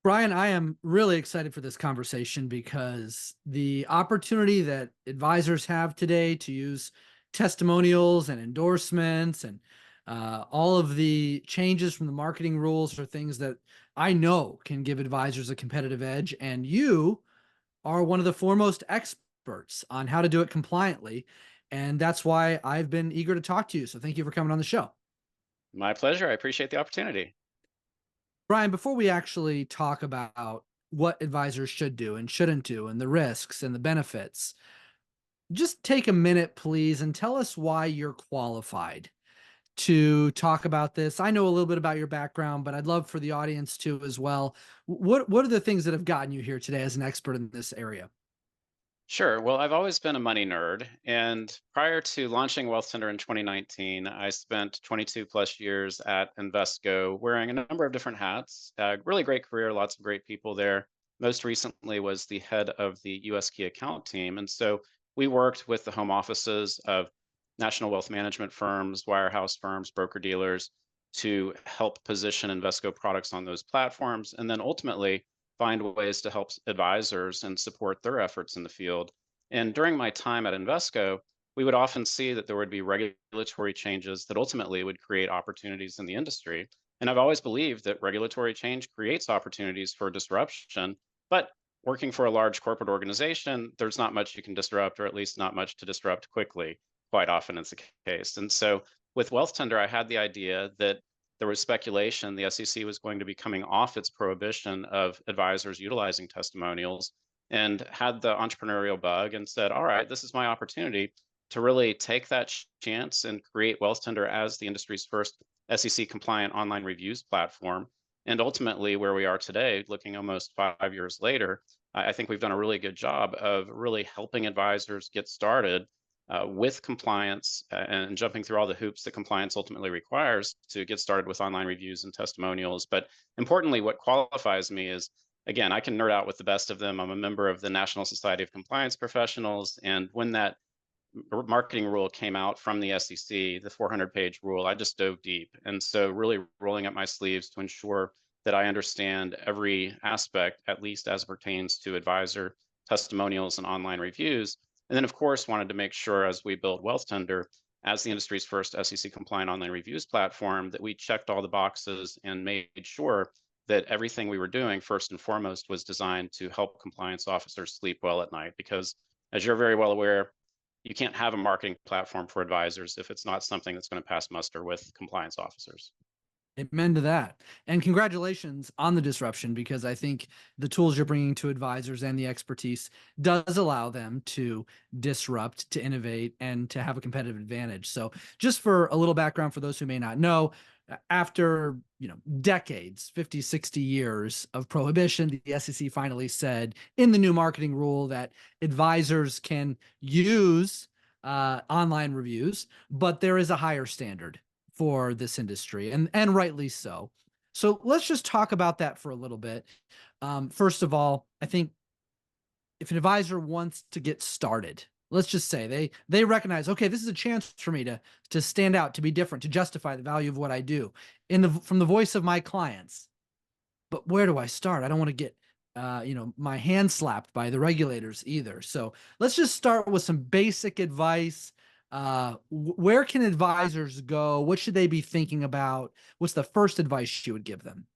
Brian, I am really excited for this conversation because the opportunity that advisors have today to use testimonials and endorsements and all of the changes from the marketing rules are things that I know can give advisors a competitive edge. And you are one of the foremost experts on how to do it compliantly. And that's why I've been eager to talk to you. So thank you for coming on the show. My pleasure. I appreciate the opportunity. Brian, before we actually talk about what advisors should do and shouldn't do and the risks and the benefits, just take a minute, please, and tell us why you're qualified to talk about this. I know a little bit about your background, but I'd love for the audience to as well. What are the things that have gotten you here today as an expert in this area? Sure. Well, I've always been a money nerd. And prior to launching Wealthtender in 2019, I spent 22 plus years at Invesco wearing a number of different hats. Really great career, lots of great people there. Most recently was the head of the US key account team. And so we worked with the home offices of national wealth management firms, wirehouse firms, broker dealers to help position Invesco products on those platforms. And then ultimately, find ways to help advisors and support their efforts in the field. And during my time at Invesco, we would often see that there would be regulatory changes that ultimately would create opportunities in the industry. And I've always believed that regulatory change creates opportunities for disruption, but working for a large corporate organization, there's not much you can disrupt, or at least not much to disrupt quickly. Quite often it's the case. And so with Wealthtender, I had the idea that there was speculation the SEC was going to be coming off its prohibition of advisors utilizing testimonials and had the entrepreneurial bug and said, all right, this is my opportunity to really take that chance and create Wealthtender as the industry's first SEC compliant online reviews platform. And ultimately, where we are today, looking almost 5 years later, I think we've done a really good job of really helping advisors get started with compliance and jumping through all the hoops that compliance ultimately requires to get started with online reviews and testimonials. But importantly, what qualifies me is, again, I can nerd out with the best of them. I'm a member of the National Society of Compliance Professionals. And when that marketing rule came out from the SEC, the 400-page rule, I just dove deep. And so really rolling up my sleeves to ensure that I understand every aspect, at least as pertains to advisor testimonials and online reviews. And then, of course, wanted to make sure as we build Wealthtender as the industry's first SEC compliant online reviews platform that we checked all the boxes and made sure that everything we were doing, first and foremost, was designed to help compliance officers sleep well at night. Because as you're very well aware, you can't have a marketing platform for advisors if it's not something that's going to pass muster with compliance officers. Amen to that. And congratulations on the disruption because I think the tools you're bringing to advisors and the expertise does allow them to disrupt, to innovate, and to have a competitive advantage. So, just for a little background for those who may not know, after, decades, 50, 60 years of prohibition, the SEC finally said in the new marketing rule that advisors can use online reviews, but there is a higher standard for this industry, and rightly so. So let's just talk about that for a little bit. First of all, I think if an advisor wants to get started, let's just say they recognize, okay, this is a chance for me to stand out, to be different, to justify the value of what I do in the from the voice of my clients. But where do I start? I don't want to get my hand slapped by the regulators either. So let's just start with some basic advice. Where can advisors go? What should they be thinking about? What's the first advice you would give them?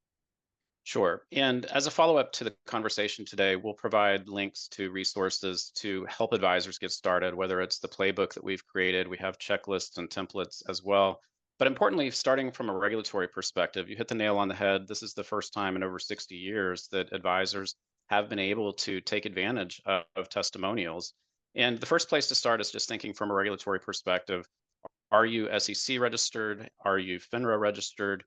Sure. And as a follow up to the conversation today, we'll provide links to resources to help advisors get started, whether it's the playbook that we've created, we have checklists and templates as well. But importantly, starting from a regulatory perspective, you hit the nail on the head. This is the first time in over 60 years that advisors have been able to take advantage of testimonials. And the first place to start is just thinking from a regulatory perspective. Are you SEC registered? Are you FINRA registered?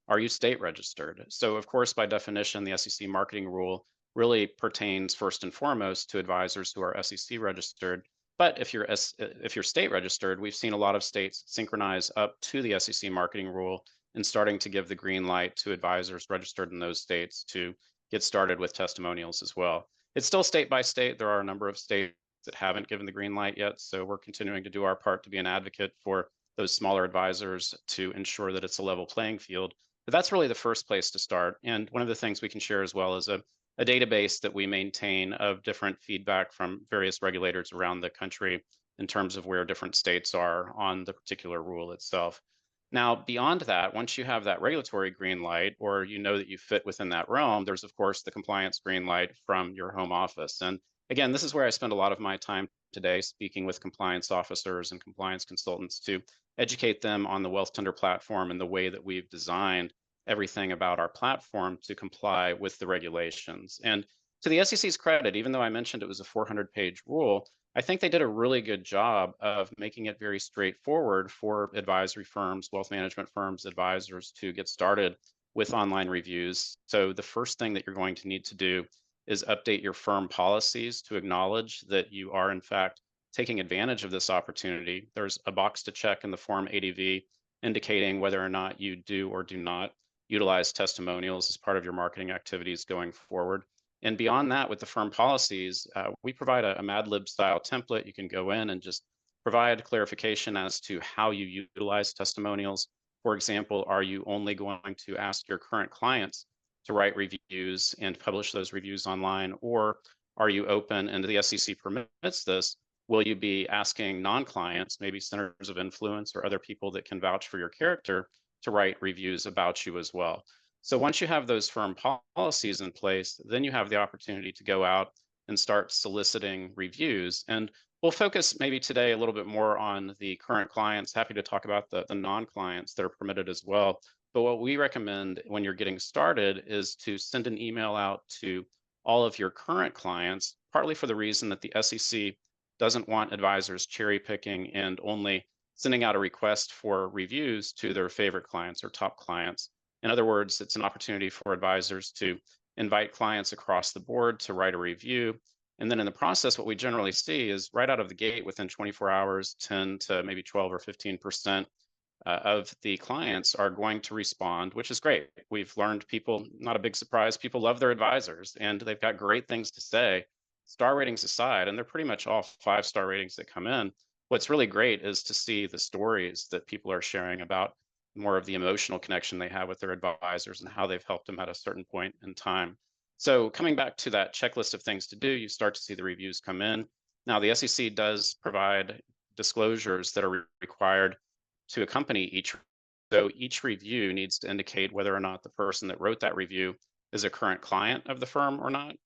Are you state registered? So, of course, by definition, the SEC marketing rule really pertains first and foremost to advisors who are SEC registered. But if you're state registered, we've seen a lot of states synchronize up to the SEC marketing rule and starting to give the green light to advisors registered in those states to get started with testimonials as well. It's still state by state. There are a number of states that haven't given the green light yet. So we're continuing to do our part to be an advocate for those smaller advisors to ensure that it's a level playing field But that's really the first place to start. And one of the things we can share as well is a database that we maintain of different feedback from various regulators around the country in terms of where different states are on the particular rule itself. Now, beyond that, once you have that regulatory green light, or you know that you fit within that realm, there's of course the compliance green light from your home office. And again, this is where I spend a lot of my time today, speaking with compliance officers and compliance consultants to educate them on the Wealthtender platform and the way that we've designed everything about our platform to comply with the regulations. And to the SEC's credit, even though I mentioned it was a 400-page rule, I think they did a really good job of making it very straightforward for advisory firms, wealth management firms, advisors to get started with online reviews. So the first thing that you're going to need to do is update your firm policies to acknowledge that you are, in fact, taking advantage of this opportunity. There's a box to check in the Form ADV indicating whether or not you do or do not utilize testimonials as part of your marketing activities going forward. And beyond that, with the firm policies, we provide a Mad Lib style template. You can go in and just provide clarification as to how you utilize testimonials. For example, are you only going to ask your current clients to write reviews and publish those reviews online? Or are you open, and the SEC permits this, will you be asking non-clients, maybe centers of influence or other people that can vouch for your character, to write reviews about you as well? So once you have those firm policies in place, then you have the opportunity to go out and start soliciting reviews. And we'll focus maybe today a little bit more on the current clients. Happy to talk about the non-clients that are permitted as well. But what we recommend when you're getting started is to send an email out to all of your current clients, partly for the reason that the SEC doesn't want advisors cherry picking and only sending out a request for reviews to their favorite clients or top clients. In other words, it's an opportunity for advisors to invite clients across the board to write a review. And then in the process, what we generally see is right out of the gate within 24 hours, 10 to maybe 12 or 15% of the clients are going to respond, which is great. We've learned people, not a big surprise, people love their advisors and they've got great things to say. Star ratings aside, and they're pretty much all 5-star ratings that come in. What's really great is to see the stories that people are sharing about more of the emotional connection they have with their advisors and how they've helped them at a certain point in time. So coming back to that checklist of things to do, you start to see the reviews come in. Now, the SEC does provide disclosures that are required to accompany each. So each review needs to indicate whether or not the person that wrote that review is a current client of the firm or not,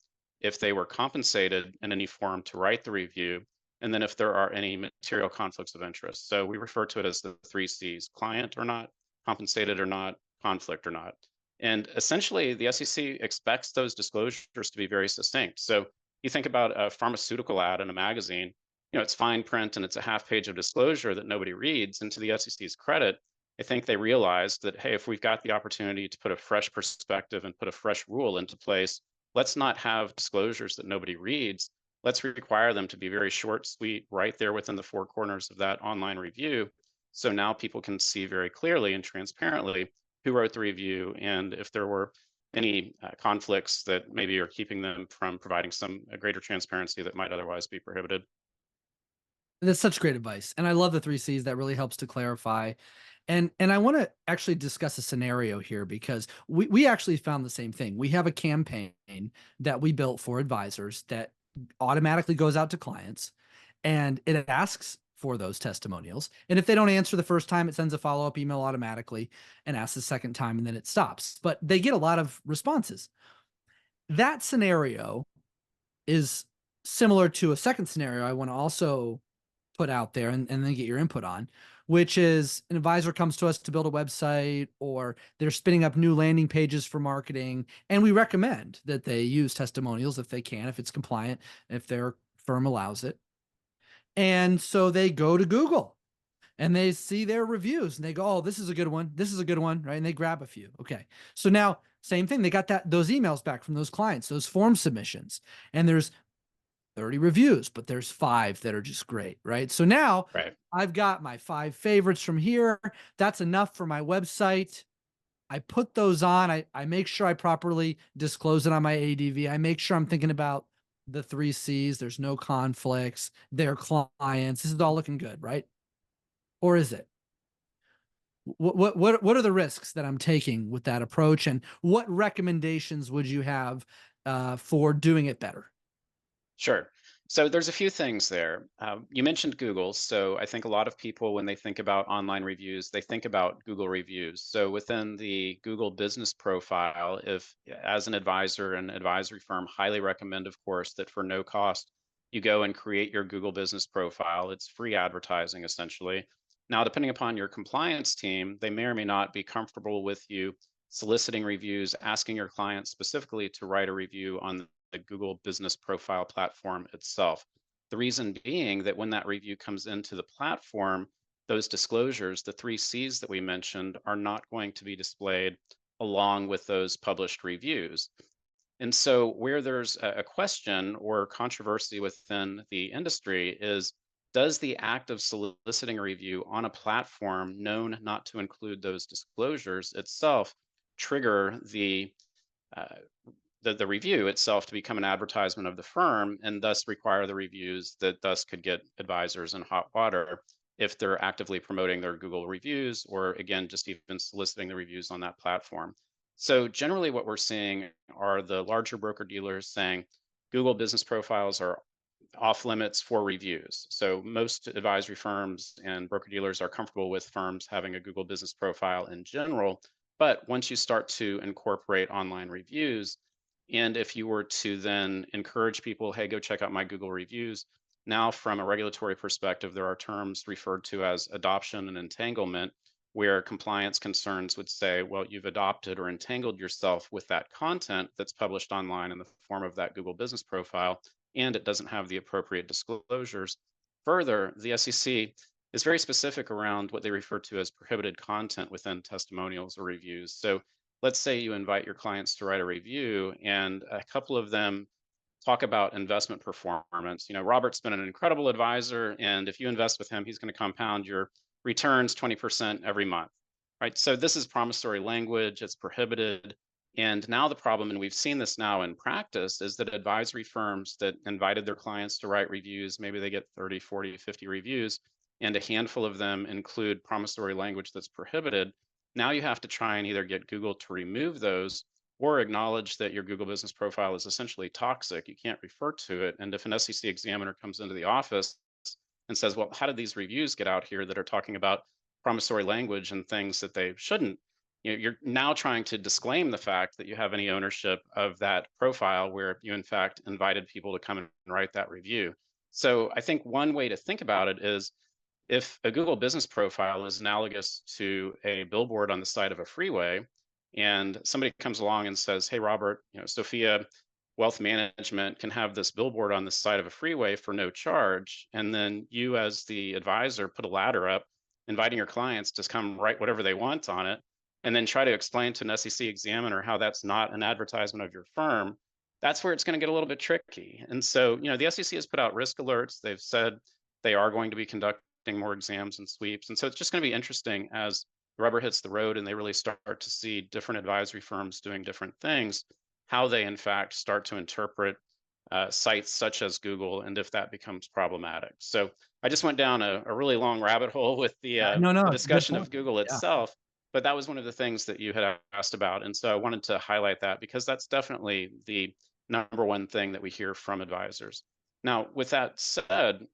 if they were compensated in any form to write the review, and then if there are any material conflicts of interest. So we refer to it as the 3 Cs: client or not, compensated or not, conflict or not. And essentially, the SEC expects those disclosures to be very succinct. So you think about a pharmaceutical ad in a magazine, it's fine print and it's a half page of disclosure that nobody reads. And to the SEC's credit, I think they realized that, hey, if we've got the opportunity to put a fresh perspective and put a fresh rule into place, let's not have disclosures that nobody reads. Let's require them to be very short, sweet, right there within the 4 corners of that online review. So now people can see very clearly and transparently who wrote the review and if there were any conflicts that maybe are keeping them from providing some greater transparency that might otherwise be prohibited. That's such great advice, and I love the 3 Cs. That really helps to clarify. And I wanna actually discuss a scenario here because we actually found the same thing. We have a campaign that we built for advisors that automatically goes out to clients, and it asks for those testimonials, and if they don't answer the first time, it sends a follow-up email automatically and asks the second time, and then it stops, but they get a lot of responses. That scenario is similar to a second scenario I wanna also put out there and then get your input on, which is an advisor comes to us to build a website or they're spinning up new landing pages for marketing. And we recommend that they use testimonials if they can, if it's compliant, if their firm allows it. And so they go to Google and they see their reviews and they go, oh, this is a good one. This is a good one. Right. And they grab a few. Okay. So now same thing. They got those emails back from those clients, those form submissions, and there's 30 reviews, but there's 5 that are just great, right? So now Right. I've got my 5 favorites from here. That's enough for my website. I put those on. I make sure I properly disclose it on my ADV. I make sure I'm thinking about the 3 Cs. There's no conflicts. Their clients. This is all looking good, right? Or is it? What are the risks that I'm taking with that approach, and what recommendations would you have for doing it better? Sure. So there's a few things there. You mentioned Google. So I think a lot of people, when they think about online reviews, they think about Google reviews. So within the Google business profile, if as an advisor and advisory firm, highly recommend, of course, that for no cost, you go and create your Google business profile. It's free advertising, essentially. Now, depending upon your compliance team, they may or may not be comfortable with you soliciting reviews, asking your clients specifically to write a review on the Google business profile platform itself. The reason being that when that review comes into the platform, those disclosures, the three C's that we mentioned, are not going to be displayed along with those published reviews. And so, where there's a question or controversy within the industry is, does the act of soliciting a review on a platform known not to include those disclosures itself trigger uh, the review itself to become an advertisement of the firm and thus require the reviews that thus could get advisors in hot water if they're actively promoting their Google reviews or again just even soliciting the reviews on that platform. So generally what we're seeing are the larger broker dealers saying Google business profiles are off limits for reviews. So most advisory firms and broker dealers are comfortable with firms having a Google business profile in general. But once you start to incorporate online reviews, and if you were to then encourage people, hey, go check out my Google reviews, now from a regulatory perspective, there are terms referred to as adoption and entanglement, where compliance concerns would say, well, you've adopted or entangled yourself with that content that's published online in the form of that Google business profile, and it doesn't have the appropriate disclosures. Further, the SEC is very specific around what they refer to as prohibited content within testimonials or reviews. So let's say you invite your clients to write a review and a couple of them talk about investment performance. You know, Robert's been an incredible advisor, and if you invest with him, he's going to compound your returns 20% every month, right? So this is promissory language, it's prohibited. And now the problem, and we've seen this now in practice, is that advisory firms that invited their clients to write reviews, maybe they get 30, 40, 50 reviews, and a handful of them include promissory language that's prohibited. Now you have to try and either get Google to remove those or acknowledge that your Google business profile is essentially toxic. You can't refer to it. And if an SEC examiner comes into the office and says, well, how did these reviews get out here that are talking about promissory language and things that they shouldn't? You know, you're now trying to disclaim the fact that you have any ownership of that profile where you, in fact, invited people to come and write that review. So I think one way to think about it is if a Google business profile is analogous to a billboard on the side of a freeway, and somebody comes along and says, "Hey, Robert, you know, Sophia Wealth Management can have this billboard on the side of a freeway for no charge," and then you, as the advisor, put a ladder up, inviting your clients to come write whatever they want on it, and then try to explain to an SEC examiner how that's not an advertisement of your firm. That's where it's going to get a little bit tricky. And so, you know, the SEC has put out risk alerts. They've said they are going to be conducting more exams and sweeps. And so it's just going to be interesting as the rubber hits the road and they really start to see different advisory firms doing different things, how they in fact start to interpret sites such as Google and if that becomes problematic. So I just went down a really long rabbit hole with No, no, the it's a good discussion of point. Google Yeah. itself. But that was one of the things that you had asked about. And so I wanted to highlight that because that's definitely the number one thing that we hear from advisors. Now, with that said,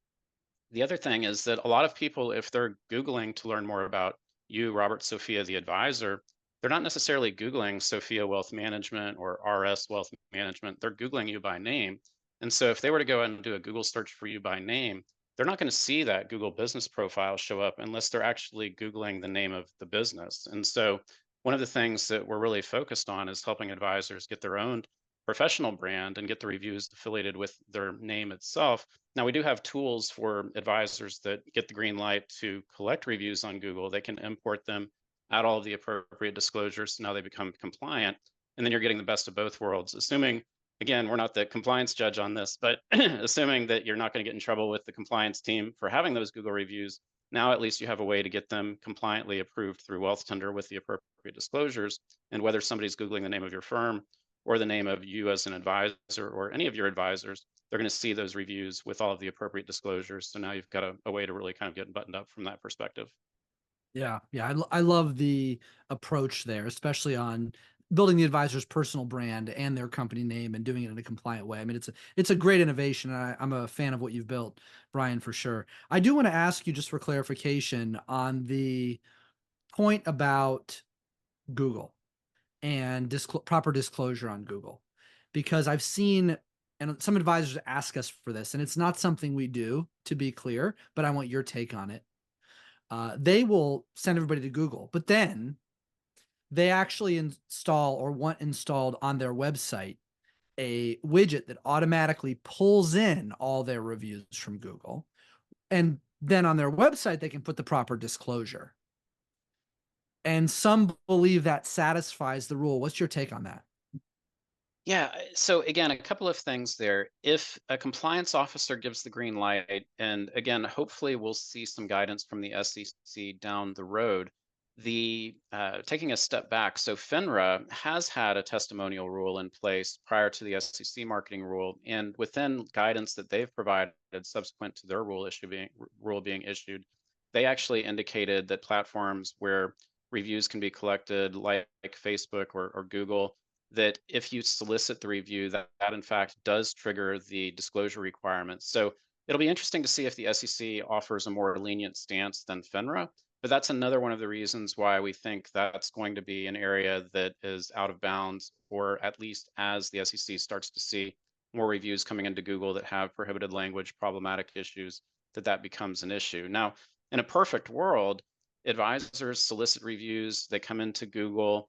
the other thing is that a lot of people, if they're Googling to learn more about you, Robert Sophia, the advisor, they're not necessarily Googling Sophia Wealth Management or RS Wealth Management. They're Googling you by name. And so if they were to go and do a Google search for you by name, they're not going to see that Google business profile show up unless they're actually Googling the name of the business. And so one of the things that we're really focused on is helping advisors get their own professional brand and get the reviews affiliated with their name itself. Now, we do have tools for advisors that get the green light to collect reviews on Google. They can import them, add all of the appropriate disclosures. So now they become compliant. And then you're getting the best of both worlds, assuming, again, we're not the compliance judge on this, but assuming that you're not going to get in trouble with the compliance team for having those Google reviews. Now, at least you have a way to get them compliantly approved through Wealthtender with the appropriate disclosures. And whether somebody's Googling the name of your firm or the name of you as an advisor or any of your advisors, they're going to see those reviews with all of the appropriate disclosures. So now you've got a way to really kind of get buttoned up from that perspective. Yeah, yeah, I love the approach there, especially on building the advisor's personal brand and their company name and doing it in a compliant way. I mean, it's a great innovation. And I'm a fan of what you've built, Brian, for sure. I do want to ask you just for clarification on the point about Google and proper disclosure on Google, because I've seen and some advisors ask us for this, and it's not something we do, to be clear, but I want your take on it. They will send everybody to Google, but then they actually install or want installed on their website a widget that automatically pulls in all their reviews from Google. And then on their website, they can put the proper disclosure. And some believe that satisfies the rule. What's your take on that? Yeah. So again, a couple of things there. If a compliance officer gives the green light, and again, hopefully we'll see some guidance from the SEC down the road. The taking a step back, so FINRA has had a testimonial rule in place prior to the SEC marketing rule, and within guidance that they've provided subsequent to their rule being issued, they actually indicated that platforms where reviews can be collected, like Facebook or Google, that if you solicit the review, that in fact does trigger the disclosure requirements. So it'll be interesting to see if the SEC offers a more lenient stance than FINRA. But that's another one of the reasons why we think that's going to be an area that is out of bounds, or at least as the SEC starts to see more reviews coming into Google that have prohibited language, problematic issues, that becomes an issue. Now, in a perfect world, advisors solicit reviews, they come into Google,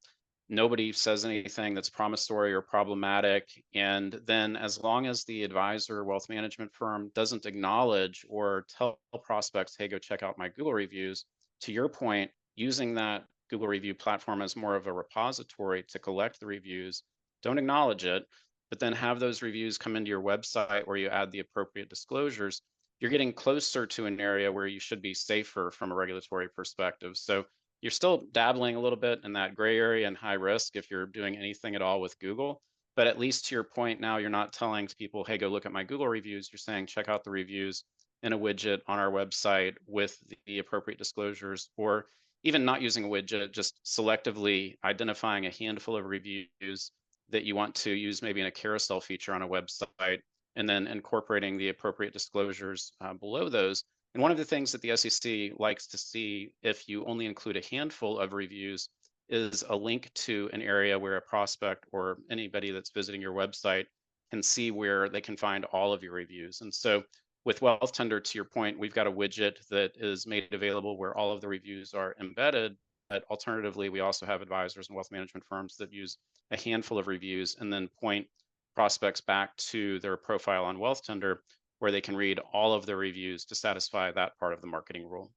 nobody says anything that's promissory or problematic. And then, as long as the advisor wealth management firm doesn't acknowledge or tell prospects, hey, go check out my Google reviews, to your point, using that Google review platform as more of a repository to collect the reviews, don't acknowledge it, but then have those reviews come into your website where you add the appropriate disclosures, you're getting closer to an area where you should be safer from a regulatory perspective. So you're still dabbling a little bit in that gray area and high risk if you're doing anything at all with Google. But at least to your point now, you're not telling people, hey, go look at my Google reviews. You're saying, check out the reviews in a widget on our website with the appropriate disclosures, or even not using a widget, just selectively identifying a handful of reviews that you want to use maybe in a carousel feature on a website, and then incorporating the appropriate disclosures below those. And one of the things that the SEC likes to see, if you only include a handful of reviews, is a link to an area where a prospect or anybody that's visiting your website can see where they can find all of your reviews. And so with Wealthtender, to your point, we've got a widget that is made available where all of the reviews are embedded. But alternatively, we also have advisors and wealth management firms that use a handful of reviews and then point prospects back to their profile on Wealthtender, where they can read all of the reviews to satisfy that part of the marketing rule.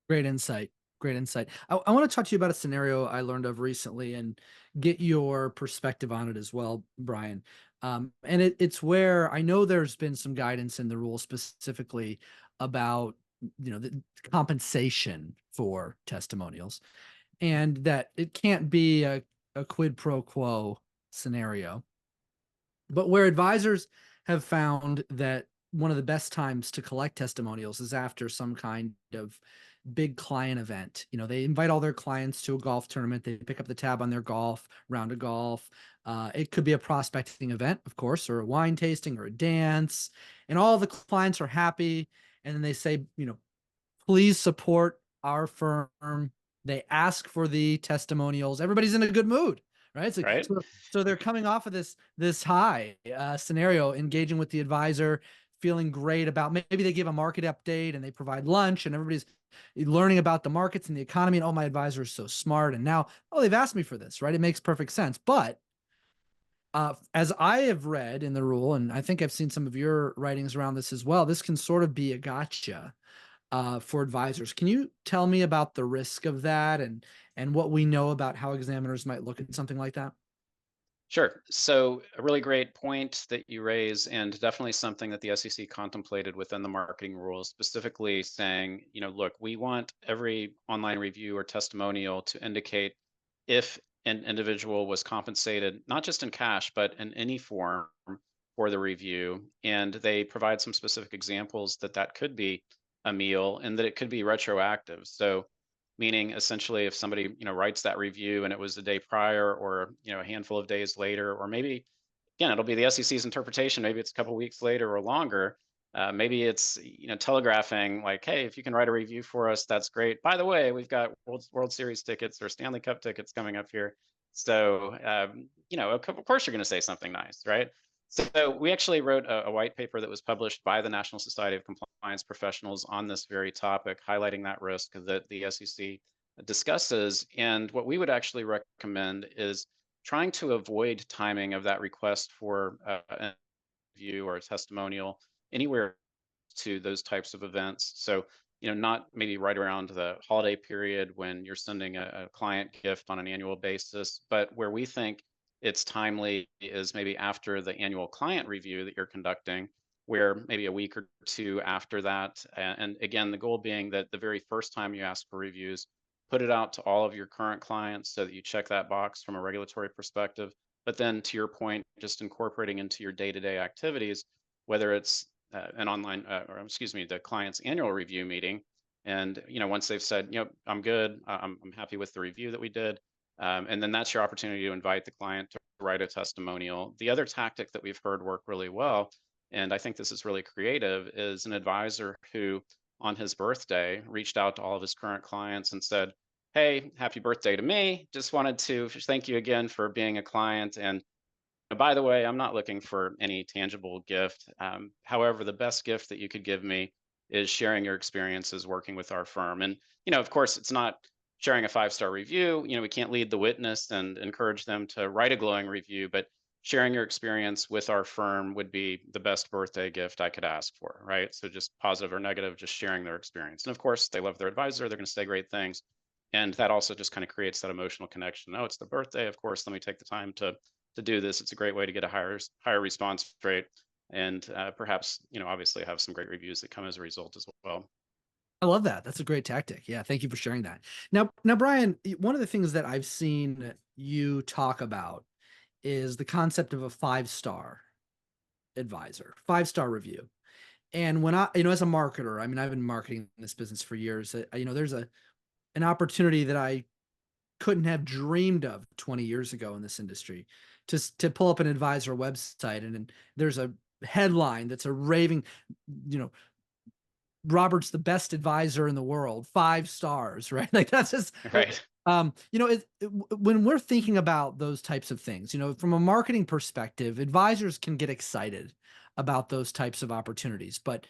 Great insight. Great insight. I want to talk to you about a scenario I learned of recently and get your perspective on it as well, Brian. And it's where I know there's been some guidance in the rule specifically about the compensation for testimonials, and that it can't be a quid pro quo scenario, but where advisors have found that one of the best times to collect testimonials is after some kind of big client event. They invite all their clients to a golf tournament. They pick up the tab on their round of golf. It could be a prospecting event, of course, or a wine tasting or a dance. And all the clients are happy. And then they say, please support our firm. They ask for the testimonials. Everybody's in a good mood, right? So, Right? so, so they're coming off of this high scenario, engaging with the advisor, feeling great about, maybe they give a market update and they provide lunch and everybody's learning about the markets and the economy. And oh, my advisor is so smart. And now, oh, they've asked me for this, right? It makes perfect sense. But as I have read in the rule, and I think I've seen some of your writings around this as well, this can sort of be a gotcha for advisors. Can you tell me about the risk of that and what we know about how examiners might look at something like that? Sure. So, a really great point that you raise, and definitely something that the SEC contemplated within the marketing rules, specifically saying, look, we want every online review or testimonial to indicate if an individual was compensated, not just in cash, but in any form for the review. And they provide some specific examples that could be. a meal, and that it could be retroactive. So, meaning essentially if somebody, writes that review and it was the day prior, or, a handful of days later, or maybe again, it'll be the SEC's interpretation. Maybe it's a couple weeks later or longer. Maybe it's telegraphing like, hey, if you can write a review for us, that's great. By the way, we've got World Series tickets or Stanley Cup tickets coming up here. So of course you're going to say something nice, right? So we actually wrote a white paper that was published by the National Society of Compliance Professionals on this very topic, highlighting that risk that the SEC discusses. And what we would actually recommend is trying to avoid timing of that request for a review or a testimonial anywhere to those types of events. So, not maybe right around the holiday period when you're sending a client gift on an annual basis, but where we think it's timely is maybe after the annual client review that you're conducting, where maybe a week or two after that. And again, the goal being that the very first time you ask for reviews, put it out to all of your current clients so that you check that box from a regulatory perspective. But then to your point, just incorporating into your day-to-day activities, whether it's an online, or excuse me, the client's annual review meeting. And, once they've said, I'm good, I'm happy with the review that we did. And then that's your opportunity to invite the client to write a testimonial. The other tactic that we've heard work really well, and I think this is really creative, is an advisor who, on his birthday, reached out to all of his current clients and said, hey, happy birthday to me. Just wanted to thank you again for being a client. And by the way, I'm not looking for any tangible gift. However, the best gift that you could give me is sharing your experiences working with our firm. And, of course, it's not sharing a 5-star review. We can't lead the witness and encourage them to write a glowing review, but sharing your experience with our firm would be the best birthday gift I could ask for, right? So just positive or negative, just sharing their experience. And of course, they love their advisor, they're going to say great things. And that also just kind of creates that emotional connection. Oh, it's the birthday. Of course, let me take the time to do this. It's a great way to get a higher response rate, and perhaps obviously have some great reviews that come as a result as well. I love that. That's a great tactic. Yeah, thank you for sharing that. Now, Brian, one of the things that I've seen you talk about is the concept of a five-star advisor, five-star review. And when as a marketer, I mean, I've been marketing this business for years. There's an opportunity that I couldn't have dreamed of 20 years ago in this industry to pull up an advisor website, and there's a headline that's a raving, you know, Robert's the best advisor in the world, 5 stars, right? Like that's just, Right. when we're thinking about those types of things, from a marketing perspective, advisors can get excited about those types of opportunities. But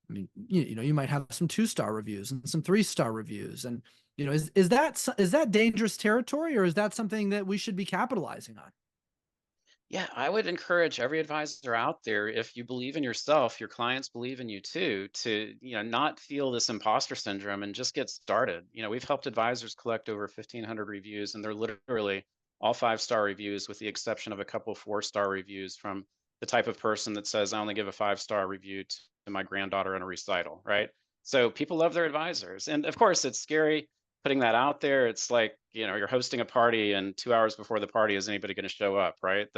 I mean, you might have some 2-star reviews and some 3-star reviews, and is that dangerous territory, or is that something that we should be capitalizing on? Yeah, I would encourage every advisor out there, if you believe in yourself, your clients believe in you too, to not feel this imposter syndrome and just get started. We've helped advisors collect over 1,500 reviews, and they're literally all 5-star reviews, with the exception of a couple 4-star reviews from the type of person that says, I only give a 5-star review to my granddaughter in a recital, right? So people love their advisors, and of course, it's scary putting that out there. It's like you're hosting a party, and 2 hours before the party, is anybody going to show up, right?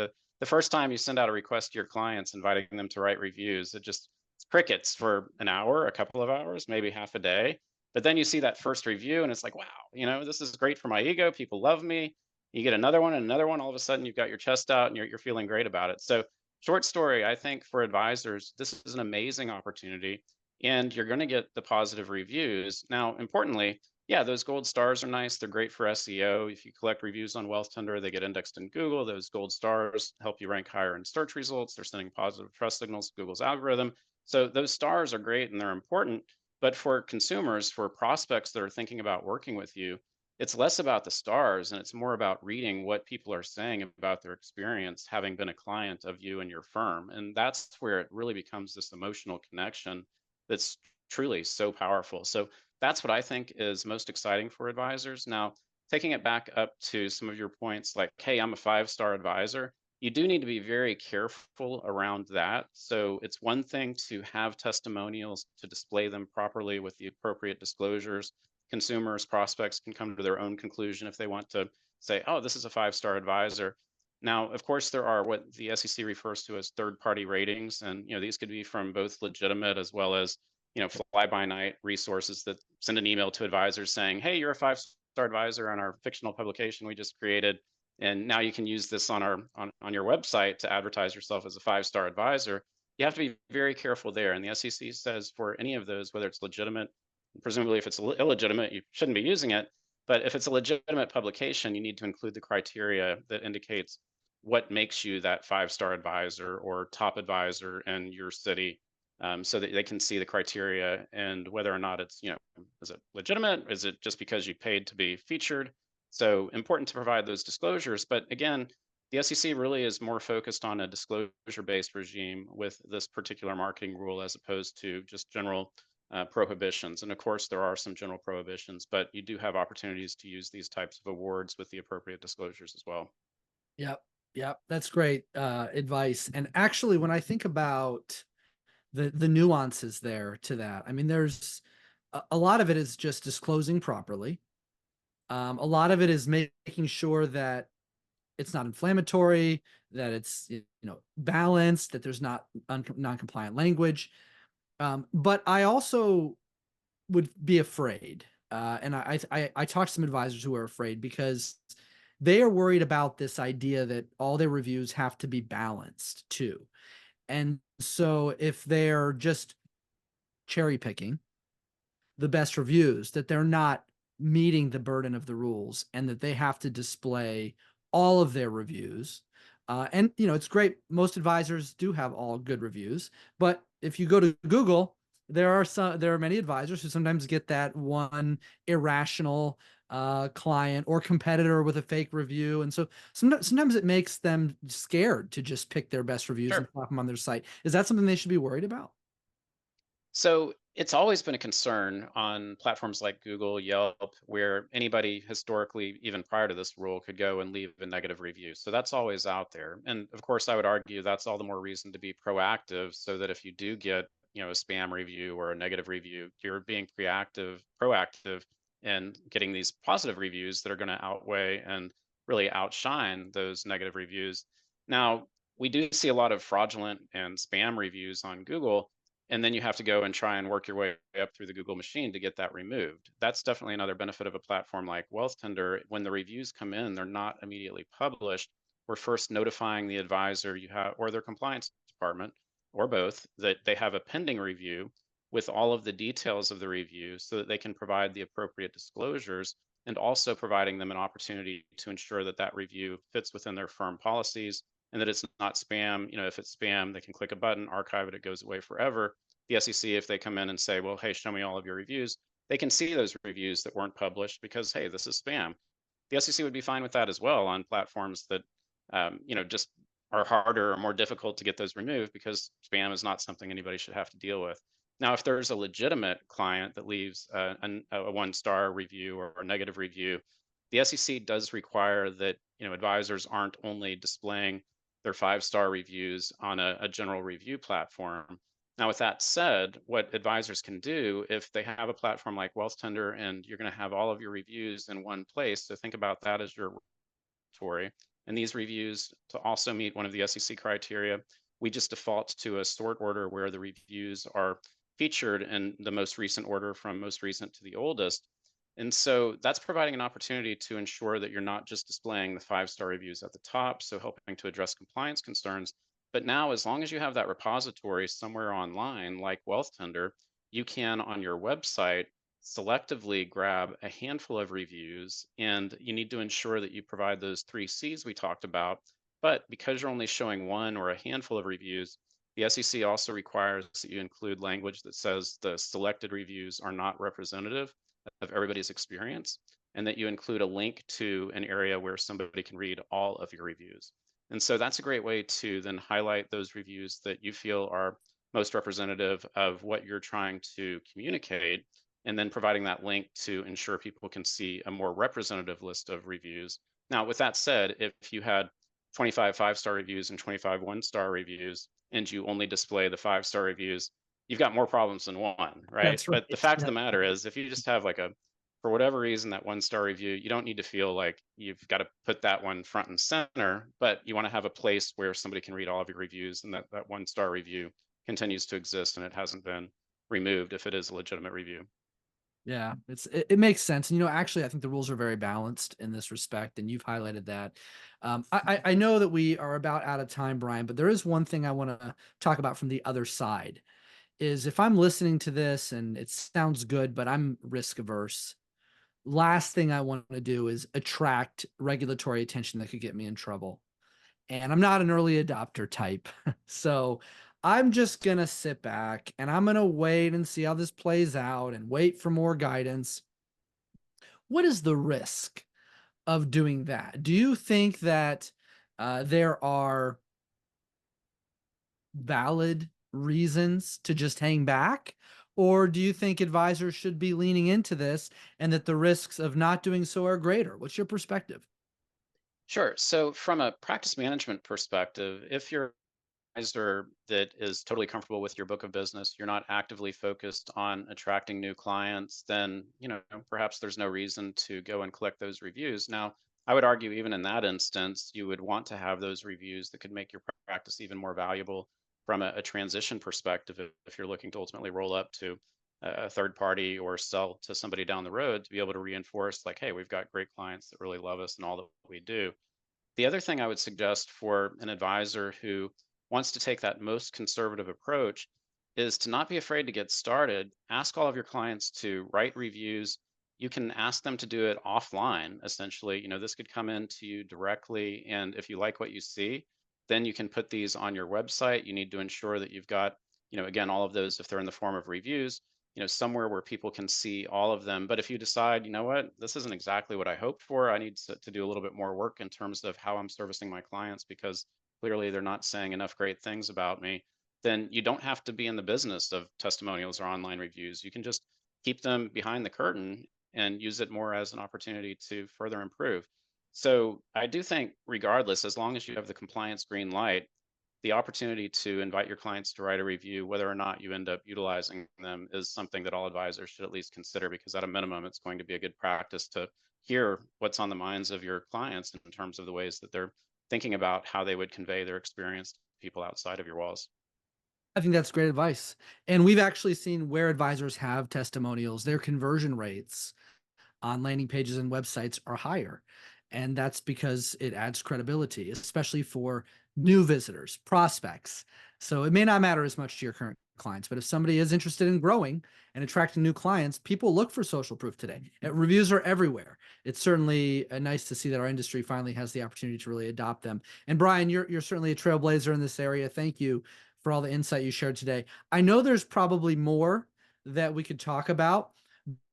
The first time you send out a request to your clients inviting them to write reviews, it's crickets for an hour, a couple of hours, maybe half a day. But then you see that first review and it's like, wow, this is great for my ego. People love me. You get another one and another one. All of a sudden, you've got your chest out and you're feeling great about it. So, short story, I think for advisors, this is an amazing opportunity, and you're going to get the positive reviews. Now, importantly, yeah, those gold stars are nice. They're great for SEO. If you collect reviews on Wealthtender, they get indexed in Google. Those gold stars help you rank higher in search results. They're sending positive trust signals to Google's algorithm. So those stars are great and they're important. But for consumers, for prospects that are thinking about working with you, it's less about the stars and it's more about reading what people are saying about their experience having been a client of you and your firm. And that's where it really becomes this emotional connection that's truly so powerful. So that's what I think is most exciting for advisors. Now, taking it back up to some of your points, like, hey, I'm a 5-star advisor, you do need to be very careful around that. So it's one thing to have testimonials to display them properly with the appropriate disclosures. Consumers, prospects can come to their own conclusion if they want to say, oh, this is a 5-star advisor. Now, of course, there are what the SEC refers to as third party ratings. And these could be from both legitimate as well as fly by night resources that send an email to advisors saying, "Hey, you're a five-star advisor on our fictional publication we just created, and now you can use this on our on your website to advertise yourself as a five-star advisor." You have to be very careful there. And the SEC says for any of those, whether it's legitimate, presumably if it's illegitimate, you shouldn't be using it. But if it's a legitimate publication, you need to include the criteria that indicates what makes you that five-star advisor or top advisor in your city, so that they can see the criteria and whether or not it's, is it legitimate? Is it just because you paid to be featured? So important to provide those disclosures. But again, the SEC really is more focused on a disclosure-based regime with this particular marketing rule as opposed to just general prohibitions. And of course, there are some general prohibitions, but you do have opportunities to use these types of awards with the appropriate disclosures as well. Yep. Yep. That's great advice. And actually, when I think about the nuances there to that, I mean, there's a lot of it is just disclosing properly. A lot of it is making sure that it's not inflammatory, that it's balanced, that there's not non-compliant language. But I also would be afraid, and I talked to some advisors who are afraid because they are worried about this idea that all their reviews have to be balanced too. And so if they're just cherry picking the best reviews, that they're not meeting the burden of the rules and that they have to display all of their reviews. And it's great. Most advisors do have all good reviews, but if you go to Google, there are many advisors who sometimes get that one irrational client or competitor with a fake review, and so sometimes it makes them scared to just pick their best reviews and Sure. slap them on their site. Is that something they should be worried about? So it's always been a concern on platforms like Google, Yelp, where anybody historically, even prior to this rule, could go and leave a negative review. So that's always out there. And of course, I would argue that's all the more reason to be proactive so that if you do get, a spam review or a negative review, you're being proactive in getting these positive reviews that are going to outweigh and really outshine those negative reviews. Now, we do see a lot of fraudulent and spam reviews on Google, and then you have to go and try and work your way up through the Google machine to get that removed. That's definitely another benefit of a platform like Wealthtender. When the reviews come in, they're not immediately published. We're first notifying the advisor you have or their compliance department or both that they have a pending review with all of the details of the review so that they can provide the appropriate disclosures, and also providing them an opportunity to ensure that that review fits within their firm policies and that it's not spam. If it's spam, they can click a button, archive it, it goes away forever. The SEC, if they come in and say, well, hey, show me all of your reviews, they can see those reviews that weren't published because, hey, this is spam. The SEC would be fine with that as well on platforms that, just are harder or more difficult to get those removed because spam is not something anybody should have to deal with. Now, if there's a legitimate client that leaves a one-star review or a negative review, the SEC does require that advisors aren't only displaying their five-star reviews on a general review platform. Now, with that said, what advisors can do if they have a platform like Wealthtender and you're going to have all of your reviews in one place, so think about that as your repository. And these reviews to also meet one of the SEC criteria, we just default to a sort order where the reviews are featured in the most recent order from most recent to the oldest. And so that's providing an opportunity to ensure that you're not just displaying the five-star reviews at the top, so helping to address compliance concerns. But now, as long as you have that repository somewhere online, like Wealthtender, you can on your website selectively grab a handful of reviews, and you need to ensure that you provide those three C's we talked about. But because you're only showing one or a handful of reviews, the SEC also requires that you include language that says the selected reviews are not representative of everybody's experience, and that you include a link to an area where somebody can read all of your reviews. And so that's a great way to then highlight those reviews that you feel are most representative of what you're trying to communicate, and then providing that link to ensure people can see a more representative list of reviews. Now, with that said, if you had 25 five-star reviews and 25 one-star reviews, and you only display the five-star reviews, you've got more problems than one, right? That's But the right. fact of Yeah. the matter is, if you just have like for whatever reason, that one-star review, you don't need to feel like you've got to put that one front and center, but you want to have a place where somebody can read all of your reviews and that one-star review continues to exist and it hasn't been removed if it is a legitimate review. Yeah, it makes sense. And actually, I think the rules are very balanced in this respect, and you've highlighted that. I know that we are about out of time, Brian, but there is one thing I want to talk about from the other side. Is if I'm listening to this and it sounds good, but I'm risk averse. Last thing I want to do is attract regulatory attention that could get me in trouble. And I'm not an early adopter type. So I'm just going to sit back and I'm going to wait and see how this plays out and wait for more guidance. What is the risk of doing that? Do you think that there are valid reasons to just hang back? Or do you think advisors should be leaning into this and that the risks of not doing so are greater? What's your perspective? Sure. So, from a practice management perspective, if you're advisor that is totally comfortable with your book of business, you're not actively focused on attracting new clients, then, perhaps there's no reason to go and collect those reviews. Now, I would argue even in that instance, you would want to have those reviews that could make your practice even more valuable from a transition perspective if you're looking to ultimately roll up to a third party or sell to somebody down the road to be able to reinforce like, hey, we've got great clients that really love us and all that we do. The other thing I would suggest for an advisor who wants to take that most conservative approach is to not be afraid to get started. Ask all of your clients to write reviews. You can ask them to do it offline, essentially. This could come in to you directly. And if you like what you see, then you can put these on your website. You need to ensure that you've got, again, all of those, if they're in the form of reviews, somewhere where people can see all of them. But if you decide, you know what, this isn't exactly what I hoped for, I need to do a little bit more work in terms of how I'm servicing my clients because clearly they're not saying enough great things about me, then you don't have to be in the business of testimonials or online reviews. You can just keep them behind the curtain and use it more as an opportunity to further improve. So I do think, regardless, as long as you have the compliance green light, the opportunity to invite your clients to write a review, whether or not you end up utilizing them, is something that all advisors should at least consider because, at a minimum, it's going to be a good practice to hear what's on the minds of your clients in terms of the ways that they're thinking about how they would convey their experience to people outside of your walls. I think that's great advice. And we've actually seen where advisors have testimonials, their conversion rates on landing pages and websites are higher. And that's because it adds credibility, especially for new visitors, prospects. So it may not matter as much to your current clients, but if somebody is interested in growing and attracting new clients, people look for social proof today. Reviews are everywhere. It's certainly nice to see that our industry finally has the opportunity to really adopt them. And Brian, you're certainly a trailblazer in this area. Thank you for all the insight you shared today. I know there's probably more that we could talk about,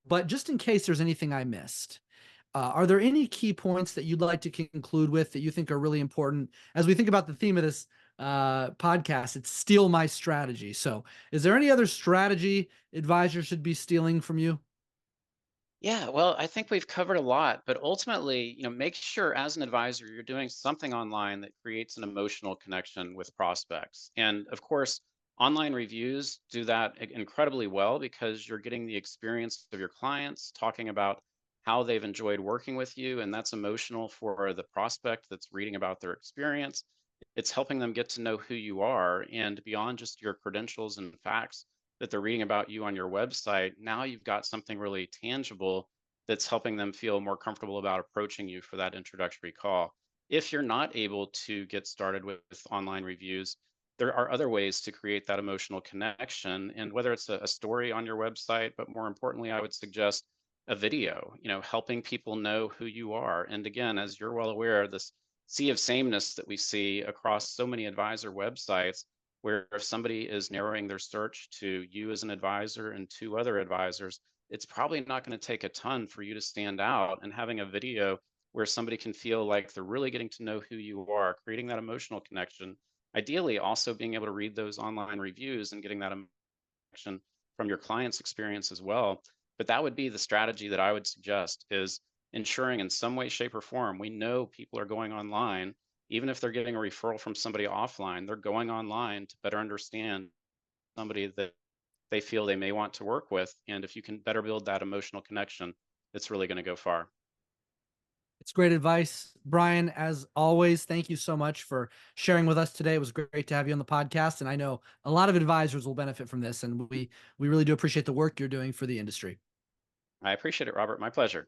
but just in case there's anything I missed, are there any key points that you'd like to conclude with that you think are really important as we think about the theme of this podcast? It's steal my strategy. So, is there any other strategy advisors should be stealing from you? Yeah, well, I think we've covered a lot, but ultimately, make sure as an advisor you're doing something online that creates an emotional connection with prospects. And of course, online reviews do that incredibly well because you're getting the experience of your clients talking about how they've enjoyed working with you, and that's emotional for the prospect that's reading about their experience. It's helping them get to know who you are, and beyond just your credentials and facts that they're reading about you on your website, now you've got something really tangible that's helping them feel more comfortable about approaching you for that introductory call. If you're not able to get started with online reviews, there are other ways to create that emotional connection. And whether it's a story on your website, but more importantly, I would suggest a video, helping people know who you are. And again, as you're well aware, this sea of sameness that we see across so many advisor websites, where if somebody is narrowing their search to you as an advisor and two other advisors, it's probably not going to take a ton for you to stand out. And having a video where somebody can feel like they're really getting to know who you are, creating that emotional connection, ideally also being able to read those online reviews and getting that connection from your client's experience as well. But that would be the strategy that I would suggest, is ensuring in some way, shape, or form, we know people are going online. Even if they're getting a referral from somebody offline, they're going online to better understand somebody that they feel they may want to work with. And if you can better build that emotional connection, it's really going to go far. It's great advice. Brian, as always, thank you so much for sharing with us today. It was great to have you on the podcast. And I know a lot of advisors will benefit from this. And we really do appreciate the work you're doing for the industry. I appreciate it, Robert. My pleasure.